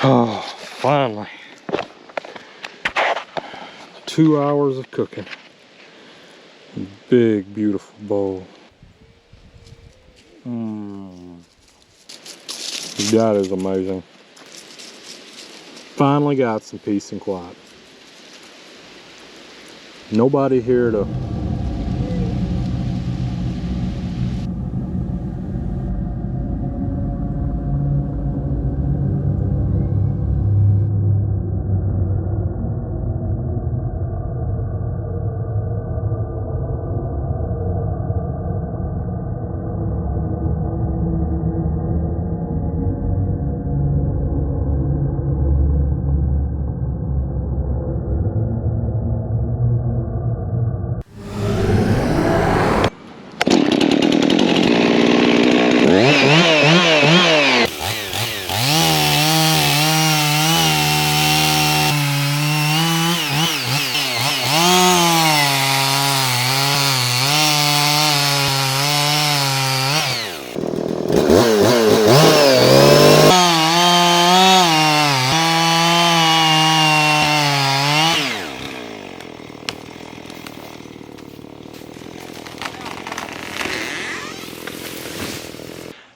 Oh, finally. 2 hours of cooking. Big, beautiful bowl. That is amazing. Finally got some peace and quiet. Nobody here to...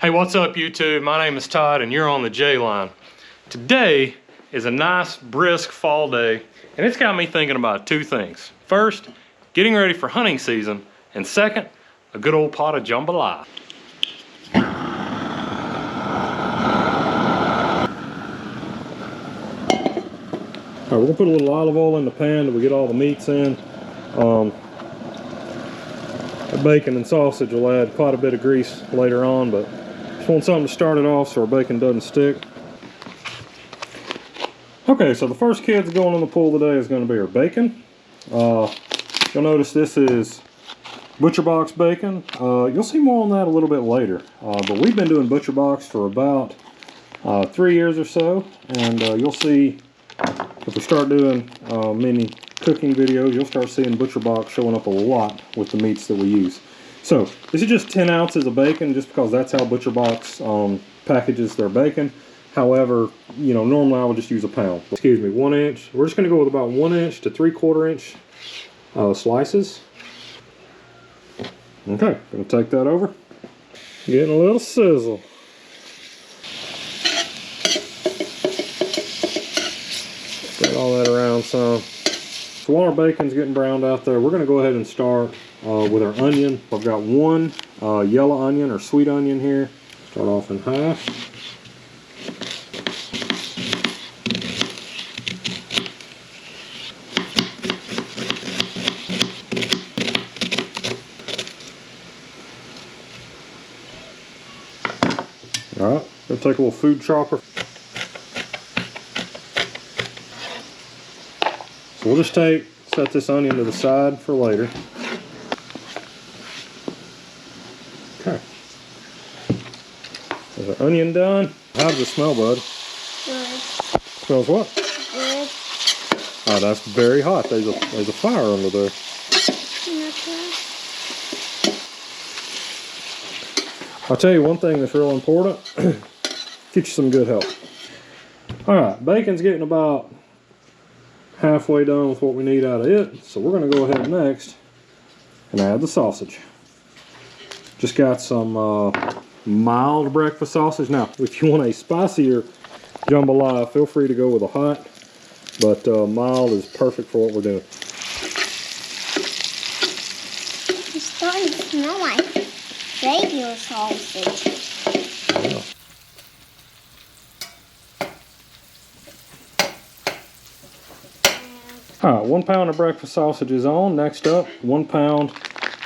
Hey, what's up YouTube? My name is Todd and you're on the J line. Today is a nice brisk fall day and it's got me thinking about two things. First, getting ready for hunting season, and second, a good old pot of jambalaya. Alright, we're gonna put a little olive oil in the pan till we get all the meats in. The bacon and sausage will add quite a bit of grease later on, but just want something to start it off so our bacon doesn't stick. Okay, so the first kid's going in the pool today is going to be our bacon. You'll notice this is butcher box bacon. You'll see more on that a little bit later. But we've been doing butcher box for about 3 years or so, and you'll see if we start doing many cooking videos, you'll start seeing butcher box showing up a lot with the meats that we use. So this is just 10 ounces of bacon, just because that's how butcher box packages their bacon. However, you know, normally I would just use a pound. Excuse me, 1 inch. We're just going to go with about 1 inch to 3/4 inch slices. Okay, gonna take that over. Getting a little sizzle. Spread all that around some. So while our bacon's getting browned out there, we're going to go ahead and start with our onion. I've got one yellow onion or sweet onion here. Start off in half. Alright, going to take a little food chopper. So we'll just set this onion to the side for later. Okay. Is our onion done? How does it smell, bud? Good. Smells what? Good. Oh, that's very hot. There's a fire under there. I'll tell you one thing that's real important. Get you some good help. Alright, bacon's getting about halfway done with what we need out of it. So we're going to go ahead next and add the sausage. Just got some mild breakfast sausage. Now, if you want a spicier jambalaya, feel free to go with a hot, but mild is perfect for what we're doing. It's starting to smell like regular sausage. Yeah. Alright, 1 pound of breakfast sausage is on. Next up, 1 pound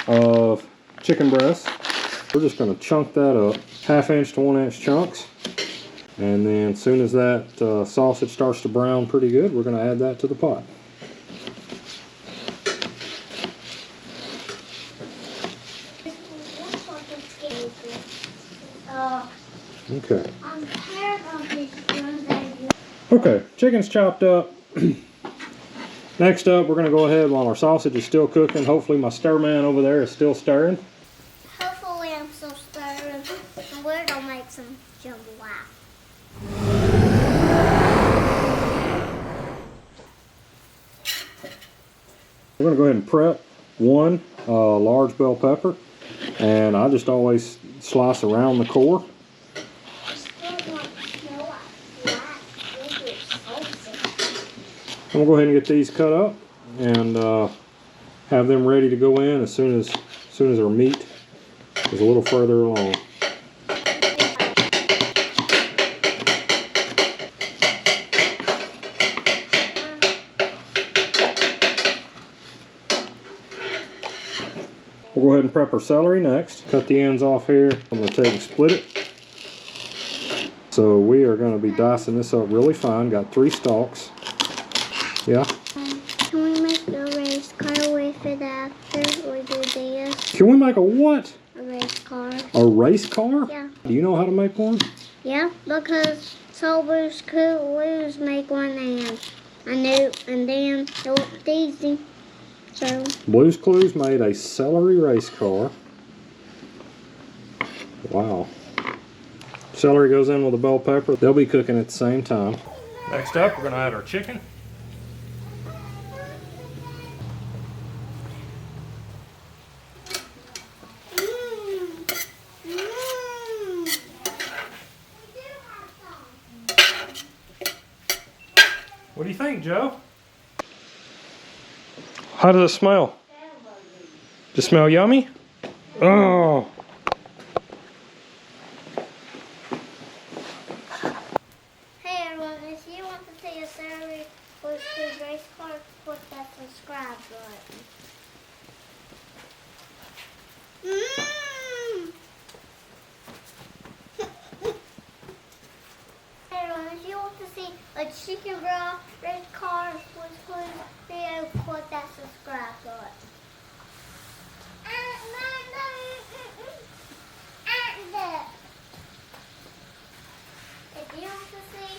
of chicken breast. We're just going to chunk that up, 1/2 inch to 1 inch chunks. And then as soon as that sausage starts to brown pretty good, we're going to add that to the pot. Okay. Okay, chicken's chopped up. Next up, we're going to go ahead while our sausage is still cooking. Hopefully my stir man over there is still stirring. Hopefully I'm still stirring. And we're going to make some jambalaya. We're going to go ahead and prep one large bell pepper, and I just always slice around the core. I'm going to go ahead and get these cut up and have them ready to go in as soon as our meat is a little further along. We'll go ahead and prep our celery next. Cut the ends off here. I'm going to take and split it. So we are going to be dicing this up really fine. Got 3 stalks. Yeah? Can we make a race car with it after we do this? Can we make a what? A race car. A race car? Yeah. Do you know how to make one? Yeah, because Blue's Clues make one and I knew, and then it looked easy. So Blue's Clues made a celery race car. Wow. Celery goes in with a bell pepper. They'll be cooking at the same time. Next up, we're going to add our chicken. What do you think, Joe? How does it smell? Does it smell yummy? Oh! hey everyone, if you want to see a celery Blue's Clues race car, click that subscribe button. Hey everyone, if you want to see a chicken broth race car Blue's Clues video, click that subscribe button. If you want to see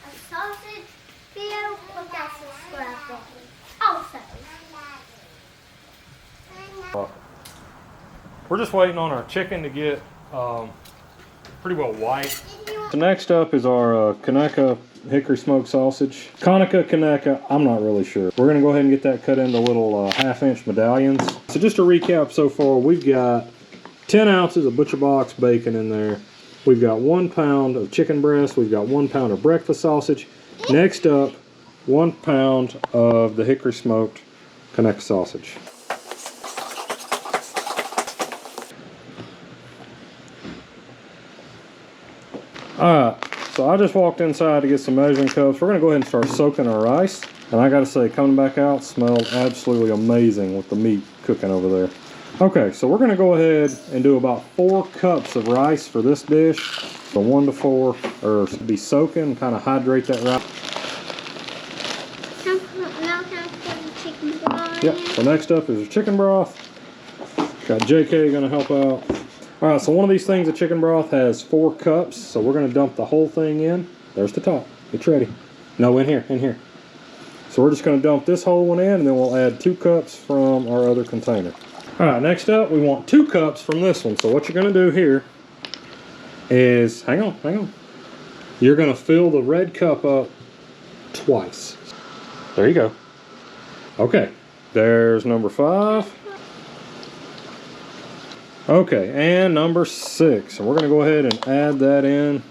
a sausage video, click that subscribe button. Also, We're just waiting on our chicken to get pretty well white. So next up is our conecuh hickory smoked sausage. Conecuh, I'm not really sure. We're gonna go ahead and get that cut into little 1/2-inch medallions. So just to recap so far, we've got 10 ounces of butcher box bacon in there. We've got 1 pound of chicken breast. We've got 1 pound of breakfast sausage. Next up, 1 pound of the hickory smoked conecuh sausage. Alright, so I just walked inside to get some measuring cups. We're going to go ahead and start soaking our rice. And I got to say, coming back out, smelled absolutely amazing with the meat cooking over there. Okay, so we're going to go ahead and do about 4 cups of rice for this dish. So 1 to 4, or be soaking, kind of hydrate that rice. now can I put the chicken broth Yep, in? so next up is chicken broth. Got JK going to help out. Alright, so one of these things of chicken broth has 4 cups, so we're going to dump the whole thing in. There's the top. Get ready. No, in here. So we're just going to dump this whole one in, and then we'll add 2 cups from our other container. Alright, next up, we want 2 cups from this one. So what you're going to do here is, hang on. You're going to fill the red cup up twice. There you go. Okay, there's number 5. Okay, and number 6. And we're going to go ahead and add that in.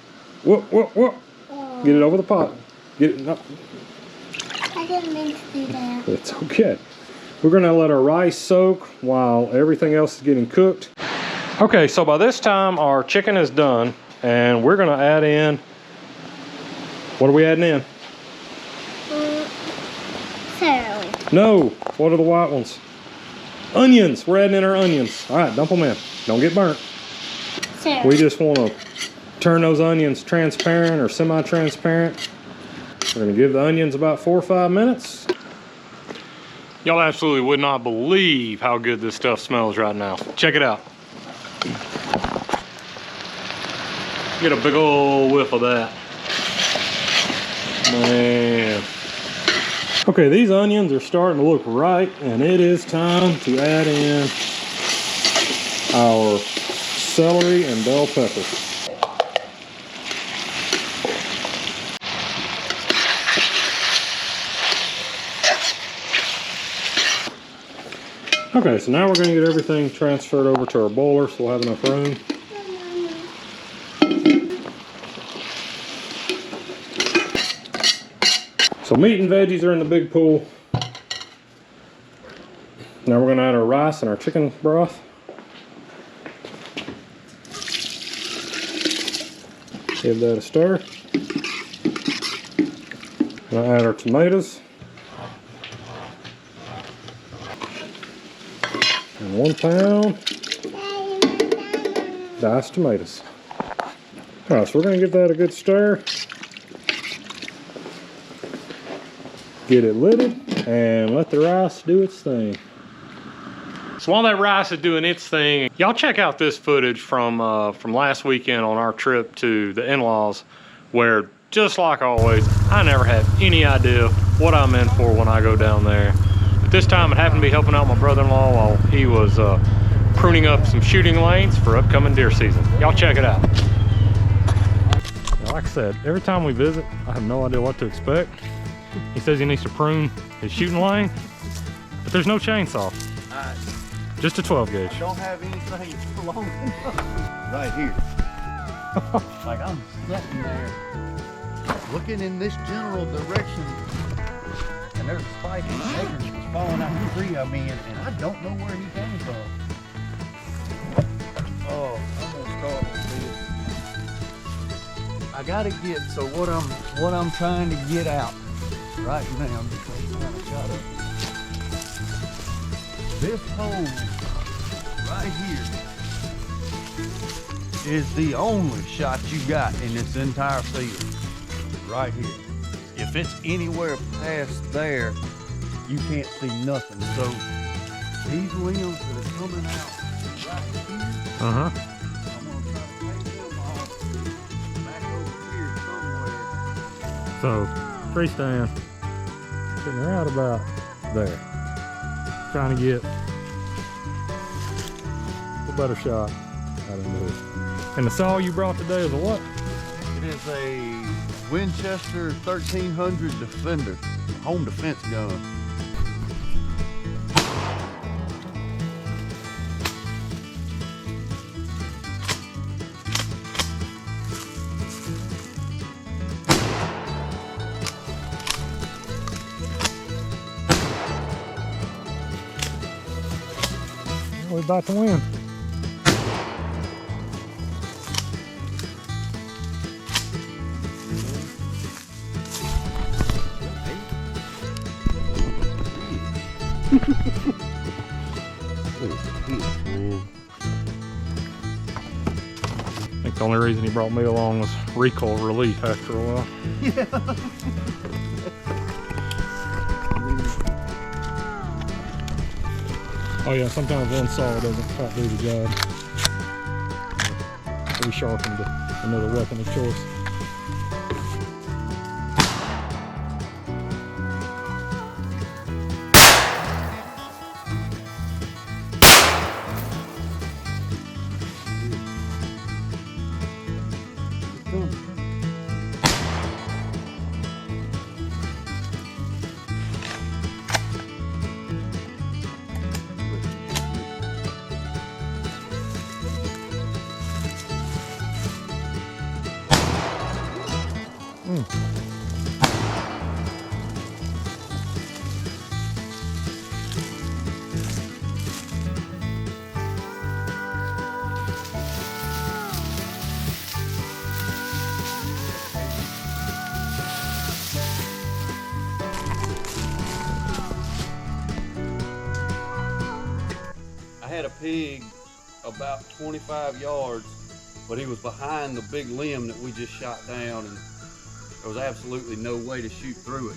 Whoop. Get it over the pot. Get it up. I didn't mean to do that. It's okay. We're going to let our rice soak while everything else is getting cooked. Okay, so by this time our chicken is done, and we're going to add in, what are we adding in? Celery. No, what are the white ones? Onions. We're adding in our onions. All right, dump them in. Don't get burnt. Celery. We just want to turn those onions transparent or semi-transparent. We're going to give the onions about 4 or 5 minutes. Y'all absolutely would not believe how good this stuff smells right now. Check it out. Get a big old whiff of that. Man. Okay, these onions are starting to look right, and it is time to add in our celery and bell pepper. Okay, so now we're going to get everything transferred over to our boiler so we'll have enough room. So meat and veggies are in the big pool. Now we're going to add our rice and our chicken broth. Give that a stir. Now add our tomatoes. And 1 pound diced tomatoes. Alright, so we're going to give that a good stir. Get it lidded and let the rice do its thing. So while that rice is doing its thing, y'all check out this footage from last weekend on our trip to the in-laws, where just like always, I never had any idea what I'm in for when I go down there. But this time it happened to be helping out my brother-in-law while he was pruning up some shooting lanes for upcoming deer season. Y'all check it out. Now, like I said, every time we visit, I have no idea what to expect. He says he needs to prune his shooting lane, but there's no chainsaw. Just a 12 gauge. I don't have anything long enough. Right here. Like I'm sitting there looking in this general direction, and there's a spike in the acorns that's falling out the tree I'm in, and I don't know where he came from. Oh, I'm gonna start with this. I gotta get, so what I'm trying to get out right now, because I kind of got up. This hole right here is the only shot you got in this entire field. Right here. If it's anywhere past there, you can't see nothing. So these limbs that are coming out right here, I'm gonna try to take them off back over here somewhere. So, tree stand sitting right about there. Trying to get a better shot out of this. And the saw you brought today is a what? It is a Winchester 1300 Defender, home defense gun. We're about to win. I think the only reason he brought me along was recoil relief after a while. Yeah. Oh yeah, sometimes one saw doesn't quite do the job. We sharpened another weapon of choice. I had a pig about 25 yards, but he was behind the big limb that we just shot down, and there was absolutely no way to shoot through it.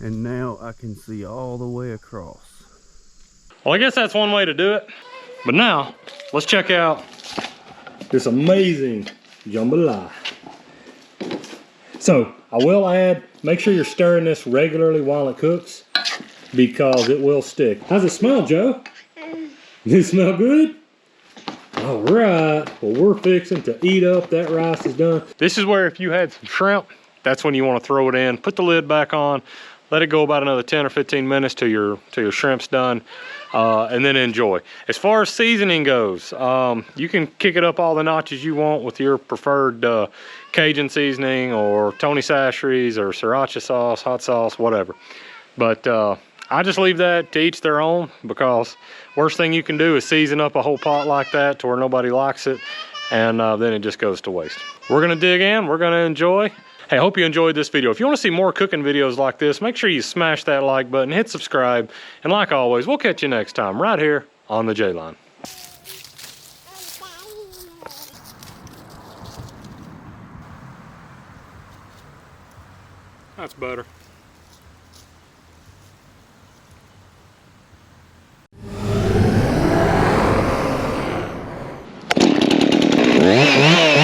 And now I can see all the way across. Well, I guess that's one way to do it. But now, let's check out this amazing jambalaya. So, I will add, make sure you're stirring this regularly while it cooks because it will stick. How's it smell, Joe? Does it smell good? All right, well, we're fixing to eat up. That rice is done. This is where if you had some shrimp, that's when you want to throw it in. Put the lid back on, let it go about another 10 or 15 minutes till your shrimp's done, and then enjoy. As far as seasoning goes, you can kick it up all the notches you want with your preferred Cajun seasoning or Tony Chachere's or sriracha sauce, hot sauce, whatever. But I just leave that to each their own, because worst thing you can do is season up a whole pot like that to where nobody likes it, and then it just goes to waste. We're gonna dig in, we're gonna enjoy. Hey, I hope you enjoyed this video. If you want to see more cooking videos like this, make sure you smash that like button, hit subscribe, and like always, we'll catch you next time right here on the J-Line. That's better. Yeah.